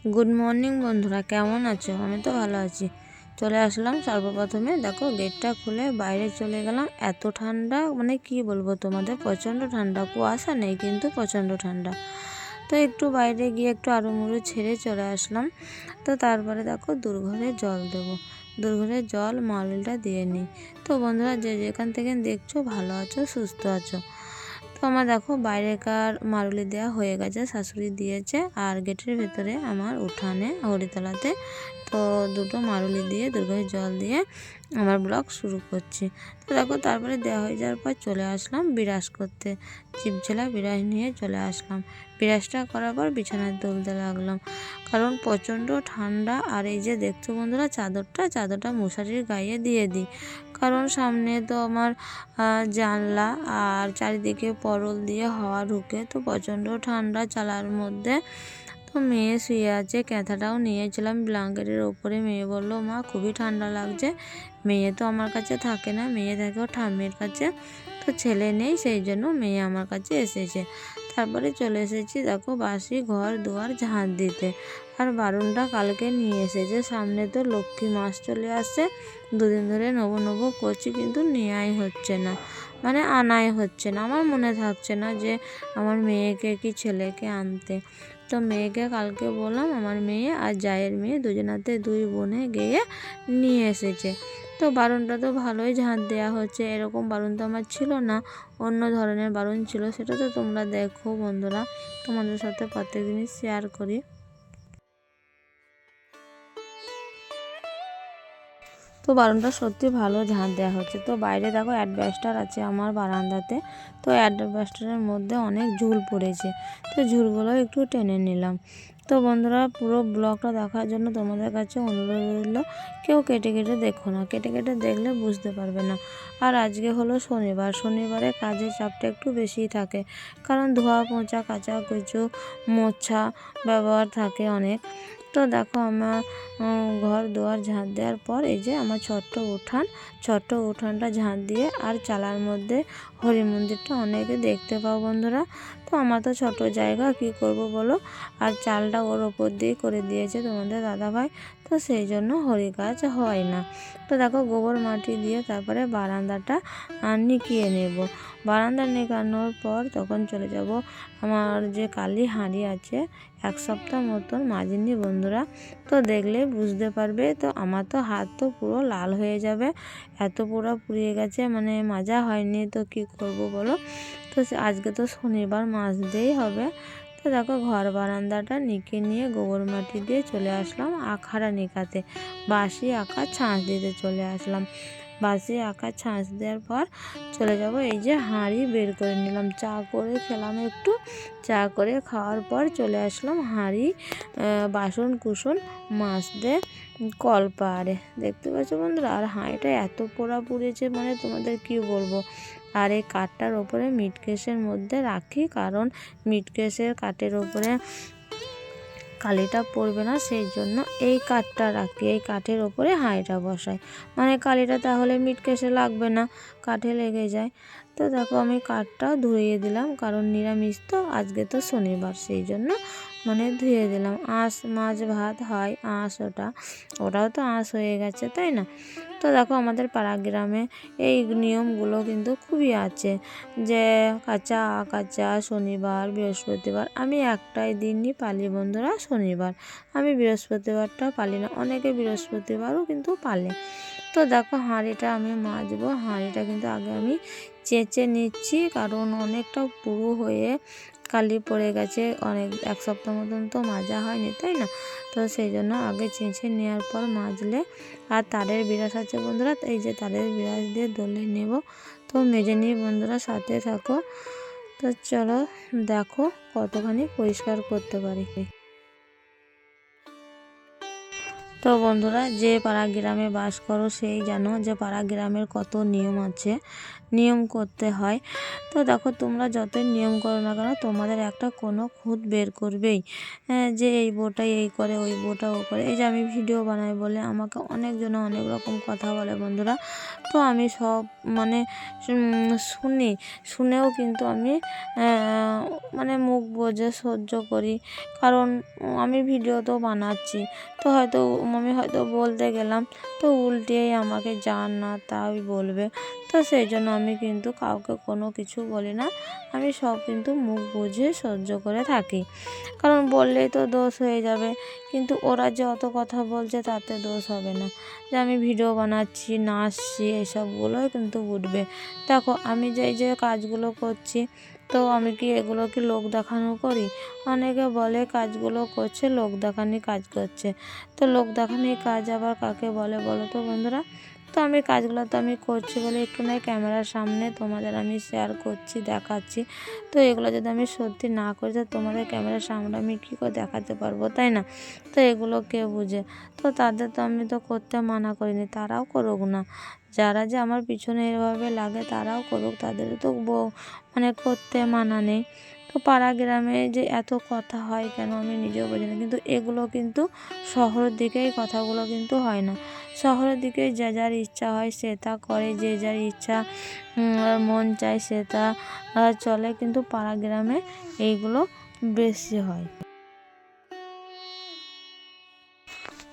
Good morning বন্ধুরা, কেমন আছো? আমি তো ভালো আছি। চলে আসলাম সর্বপ্রথমে, দেখো গেটটা খুলে বাইরে চলে গেলাম। এত ঠান্ডা, মানে কি বলবো তোমাদের, প্রচণ্ড ঠান্ডা। কুয়াশা নেই কিন্তু প্রচণ্ড ঠান্ডা। তো একটু বাইরে গিয়ে একটু আড়ুমুড়ু ছেড়ে চলে আসলাম। তো তারপরে দেখো দুর্ঘরে জল দেবো। দুর্ঘরে জল মালটা দিয়ে নিই। তো বন্ধুরা, যে যেখান থেকে দেখছো ভালো আছো, সুস্থ আছো। তো আমার দেখো বাইরেকার মারুলি দেওয়া হয়ে গেছে, শাশুড়ি দিয়েছে। আর গেটের ভেতরে আমার উঠানে হরিতলাতে তো দুটো মারুলি দিয়ে দুর্গায় জল দিয়ে আমার ব্লগ শুরু করছি। তো দেখো তারপরে দেওয়া হয়ে যাওয়ার পর চলে আসলাম বিরাজ করতে। চিপঝেলা বিরাজ নিয়ে চলে আসলাম। বিরাজটা করার পর বিছানায় তুলতে লাগলাম, কারণ প্রচণ্ড ঠান্ডা। আর এই যে দেখছো বন্ধুরা, চাদরটা মশারির গায়ে দিয়ে দিই, কারণ সামনে তো আমার জানলা আর চারিদিকে পরল দিয়ে হাওয়া ঢুকে, তো প্রচণ্ড ঠান্ডা চালার মধ্যে। তো মেয়ে শুয়ে আছে, ক্যাঁথাটাও নিয়েছিলাম ব্ল্যাঙ্কেটের ওপরে। মেয়ে বললো, মা খুবই ঠান্ডা লাগছে। মেয়ে তো আমার কাছে থাকে না, মেয়ে থাকে ওর ঠাম্মির কাছে। তো ছেলে নেই, সেই জন্য মেয়ে আমার কাছে এসেছে। তারপরে চলে এসেছি দেখো বাসি ঘর দুয়ার ঝাঁট দিতে। আর বারুনটা কালকে নিয়ে এসেছে, সামনে তো লক্ষ্মী মাস চলে আসছে। দুদিন ধরে নেবো করছি, কিন্তু নেওয়াই হচ্ছে না, মানে আনাই হচ্ছে না। আমার মনে থাকছে না যে আমার মেয়েকে কি ছেলেকে আনতে। তো মেয়েকে কালকে বললাম, আমার মেয়ে আর জায়ের মেয়ে দুজনাতে দুই বোনে গিয়ে নিয়ে এসেছে। তো বারুনটা তো ভালোই ঝাঁট দেওয়া হচ্ছে। এরকম বারুন তো আমার ছিল না, অন্য ধরনের বারুন ছিল। সেটা তো তোমরা দেখো বন্ধুরা, তোমাদের সাথে প্রত্যেক দিনই শেয়ার করি। তো বারুনটা সত্যি ভালো ঝাঁট দেওয়া হচ্ছে। তো বাইরে দেখো অ্যাডভেস্টার আছে আমার বারান্দাতে। তো অ্যাডভেস্টারের মধ্যে অনেক ঝুল পড়েছে, তো ঝুলগুলো একটু টেনে নিলাম। তো বন্ধুরা, পুরো ব্লগটা দেখার জন্য তোমাদের কাছে অনুরোধ রইল, কেউ কেটে কেটে দেখো না, কেটে কেটে দেখলে বুঝতে পারবে না। আর আজকে হলো শনিবার, শনিবারে কাজের চাপটা একটু বেশিই থাকে, কারণ ধোয়া মোছা কাচা কুচু মোছা ব্যবহার থাকে অনেক। তো দেখো আমার ঘর দুয়ার ঝাঁট দেওয়ার পর এই যে আমার ছোট্ট উঠানটা ঝাঁট দিয়ে, আর চালার মধ্যে হরি মন্দিরটা অনেকে দেখতে পাও বন্ধুরা। তো আমার তো ছোট জায়গা, কি করব বলো। আর চালটা ওর ওপর দিয়ে করে দিয়েছে তোমাদের দাদাভাই, তো সেই জন্য হরি গাছ হয় না। তো দেখো গোবর মাটি দিয়ে তারপরে বারান্দাটা নিকিয়ে নেব। বারান্দা নিকানোর পর তখন চলে যাব আমার যে কালি হাঁড়ি আছে, এক সপ্তাহ মতন মাজিনি বন্ধুরা। তো দেখলেই বুঝতে পারবে। তো আমার তো হাত তো পুরো লাল হয়ে যাবে, এত পুরো পুড়িয়ে গেছে, মানে মাজা হয়নি। তো কি করব বলো। তো আজকে তো শনিবার, মাজতেই হবে। তো দেখো ঘর বারান্দাটা নিকে নিয়ে গোবর মাটি দিয়ে চলে আসলাম আখাড়া নিকাতে। বাসি আঁকা ছাঁচ দিতে চলে আসলাম। বাসি আঁকা ছাঁচ দেওয়ার পর চলে যাব, এই যে হাঁড়ি বের করে নিলাম। চা করে খেলাম একটু, চা করে খাওয়ার পর চলে আসলাম হাঁড়ি বাসন কুসন মাজতে কল পাড়ে, দেখতে পাচ্ছ বন্ধুরা। আর হাঁড়িটা এত পোড়া পুড়েছে, মানে তোমাদের কি বলবো। আর এই কাঠটার ওপরে মিটকেসের মধ্যে রাখি, কারণ মিটকেসের কাঠের ওপরে কালিটা পড়বে না, সেই জন্য এই কাঠটা রাখি। এই কাঠের ওপরে হাঁড়িটা বসাই, মানে কালিটা তাহলে মিটকেসে লাগবে না, কাঠে লেগে যায়। তো দেখো আমি কাঠটাও ধুয়ে দিলাম, কারণ নিরামিষ তো, আজকে তো শনিবার, সেই জন্য মানে ধুয়ে দিলাম। আঁশ মাছ ভাত হয়, আঁশ ওটাও তো আঁশ হয়ে গেছে, তাই না। তো দেখো আমাদের পাড়া গ্রামে এই নিয়মগুলো কিন্তু খুবই আছে, যে কাঁচা শনিবার বৃহস্পতিবার। আমি একটাই দিনই পালি বন্ধুরা, শনিবার। আমি বৃহস্পতিবারটা পালি না, অনেকে বৃহস্পতিবারও কিন্তু পালে। তো দেখো হাঁড়িটা আমি মাজবো। হাঁড়িটা কিন্তু আগে আমি চেঁচে নিচ্ছি, কারণ অনেকটা পুরো হয়ে কালি পড়ে গেছে, এক সপ্তাহ মতন তো মাজা হয়নি, তাই না। তো সেই জন্য আগে চেঁচে নেওয়ার পর মাজলে। আর তারের বিরাস আছে বন্ধুরা, এই যে তারের বিরাস দিয়ে দলে নেব। তো মেজে নিয়ে বন্ধুরা সাথে থাকো। তো চলো দেখো কতখানি পরিষ্কার করতে পারি। তো বন্ধুরা, যে পাড়া গ্রামে বাস করো সেই জানো যে পাড়া গ্রামের কত নিয়ম আছে। নিয়ম করতে হয়। তো দেখো তোমরা যতই নিয়ম করো না কেন তোমাদের একটা কোনো খুঁত বের করবেই, যে এই বউটা এই করে, ওই বউটা ও করে। এই যে আমি ভিডিও বানাই বলে আমাকে অনেকজনে অনেক রকম কথা বলে বন্ধুরা। তো আমি সব মানে শুনেও কিন্তু আমি মানে মুখ বুজে সহ্য করি। কারণ আমি ভিডিও তো বানাচ্ছি, তো আমি হয়তো বলতে গেলাম তো উল্টেই আমাকে যা না তাই বলবে। তো সেই জন্য আমি কিন্তু কাউকে কোনো কিছু বলি না, আমি সব কিন্তু মুখ বুঝে সহ্য করে থাকি। কারণ বললেই তো দোষ হয়ে যাবে, কিন্তু ওরা যে অত কথা বলছে তাতে দোষ হবে না। যে আমি ভিডিও বানাচ্ছি, নাচছি, এসবগুলোই কিন্তু উঠবে। দেখো আমি যে এই যে কাজগুলো করছি, তো আমি কি এগুলো কি লোক দেখানো করি? অনেকে বলে কাজগুলো করছে লোক দেখানি কাজ করছে, তো লোক দেখানি কাজ আবার কাকে বলে বলো তো বন্ধুরা? তো আমি কাজগুলো তো আমি করছি বলে একটু নয় ক্যামেরার সামনে তোমাদের আমি শেয়ার করছি, দেখাচ্ছি। তো এগুলো যদি আমি সত্যি না করি তো তোমাদের ক্যামেরার সামনে আমি কী করে দেখাতে পারবো, তাই না? তো এগুলো কে বুঝে? তো তাদের তো আমি তো করতে মানা করিনি, তারাও করুক না। যারা যে আমার পিছনে এভাবে লাগে তারাও করুক, তাদের তো মানে করতে মানা নেই। তো পাড়া গ্রামে যে এত কথা হয় কেন আমি নিজেও বুঝি না, কিন্তু এগুলো কিন্তু শহরের দিকে এই কথাগুলো কিন্তু হয় না। শহরের দিকে যে যার ইচ্ছা হয় সে তা করে, যে যার ইচ্ছা মন চায় সে তা চলে, কিন্তু পাড়া গ্রামে এইগুলো বেশি হয়।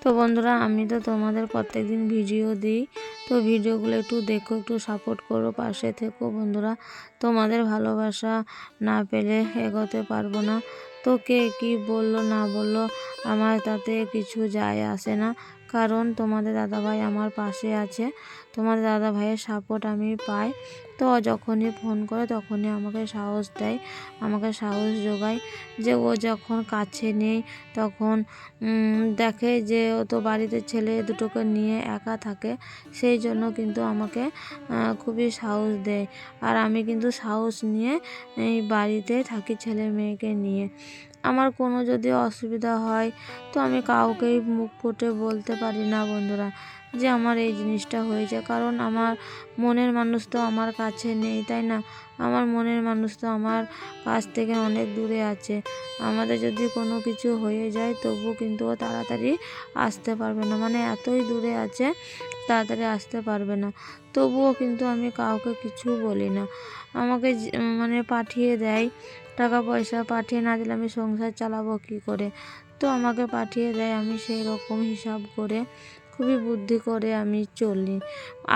তো বন্ধুরা আমি তো তোমাদের প্রত্যেকদিন ভিডিও দিই, তো ভিডিওগুলো একটু দেখো, একটু সাপোর্ট করো, পাশে থেকো বন্ধুরা। তোমাদের ভালোবাসা না পেলে এগোতে পারবো না। তো কে কী বললো না বললো আমার তাতে কিছু যায় আসে না, কারণ তোমাদের দাদাভাই আমার পাশে আছে, তোমাদের দাদাভাইয়ের সাপোর্ট আমি পাই। তো যখনই ফোন করে তখনই আমাকে সাহস দেয়, আমাকে সাহস যোগায়। যে ও যখন কাছে নেই তখন দেখে যে ও তো বাড়িতে ছেলে দুটোকে নিয়ে একা থাকে, সেই জন্য কিন্তু আমাকে খুবই সাহস দেয়। আর আমি কিন্তু সাহস নিয়ে এই বাড়িতে থাকি ছেলে মেয়েকে নিয়ে। আমার কোনো যদি অসুবিধা হয় তো আমি কাউকেই মুখ ফুটে বলতে পারি না বন্ধুরা, যে আমার এই জিনিসটা হয়েছে। কারণ আমার মনের মানুষ তো আমার কাছে নেই, তাই না? আমার মনের মানুষ তো আমার কাছ থেকে অনেক দূরে আছে। আমাদের যদি কোনো কিছু হয়ে যায় তবু কিন্তু ও তাড়াতাড়ি আসতে পারবে না, মানে এতই দূরে আছে, তাড়াতাড়ি আসতে পারবে না। তবুও কিন্তু আমি কাউকে কিছু বলি না। আমাকে মানে পাঠিয়ে দেয়, টাকা পয়সা পাঠিয়ে না দিলে আমি সংসার চালাবো কী করে? তো আমাকে পাঠিয়ে দেয়, আমি সেই রকম হিসাব করে খুবই বুদ্ধি করে আমি চলি।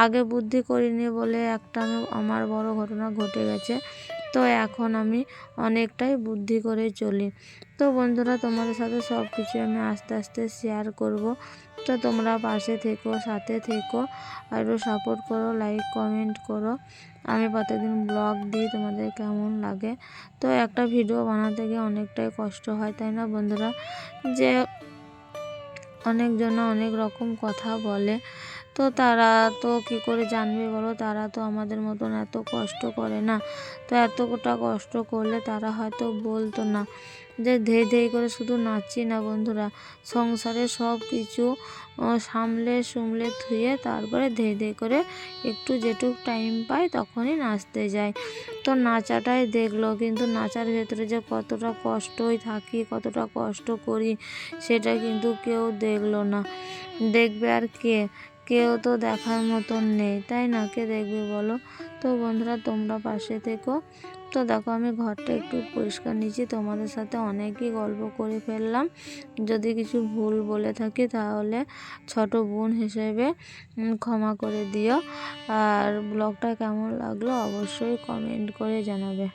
আগে বুদ্ধি করিনি বলে একটা আমার বড় ঘটনা ঘটে গেছে, তো এখন আমি অনেকটাই বুদ্ধি করে চলি। তো বন্ধুরা তোমাদের সাথে সব কিছু আমি আস্তে আস্তে শেয়ার করব। তো তোমরা পাশে থেকো, সাথে থেকো, আর একটু সাপোর্ট করো, লাইক কমেন্ট করো। আমি প্রতিদিন ব্লগ দিই, তোমাদের কেমন লাগে? তো একটা ভিডিও বানাতে গিয়ে অনেকটাই কষ্ট হয়, তাই না বন্ধুরা? যে অনেকজন অনেক রকম কথা বলে, তো তারা তো কী করে জানবে বলো? তারা তো আমাদের মতন এত কষ্ট করে না। তো এতটা কষ্ট করলে তারা হয়তো বলতো না যে ধেই ধেই করে শুধু নাচছি না বন্ধুরা, সংসারে সব কিছু সামলে সুমলে থুয়ে তারপরে ধেই ধেই করে একটু যেটুক টাইম পাই তখনই নাচতে যায়। তো নাচাটাই দেখলো, কিন্তু নাচার ভেতরে যে কতটা কষ্টই থাকি, কতটা কষ্ট করি সেটা কিন্তু কেউ দেখলো না। দেখবে আর কে? কেউ তো দেখার মতন নেই, তাই না? কে দেখবে বলো? তো বন্ধুরা তোমরা পাশে থেকো। তো দেখো আমি ঘরটা একটু পরিষ্কার নিচ্ছি, তোমাদের সাথে অনেকই গল্প করে ফেললাম। যদি কিছু ভুল বলে থাকি তাহলে ছোট বোন হিসেবে ক্ষমা করে দিও। আর ব্লগটা কেমন লাগলো অবশ্যই কমেন্ট করে জানাবে।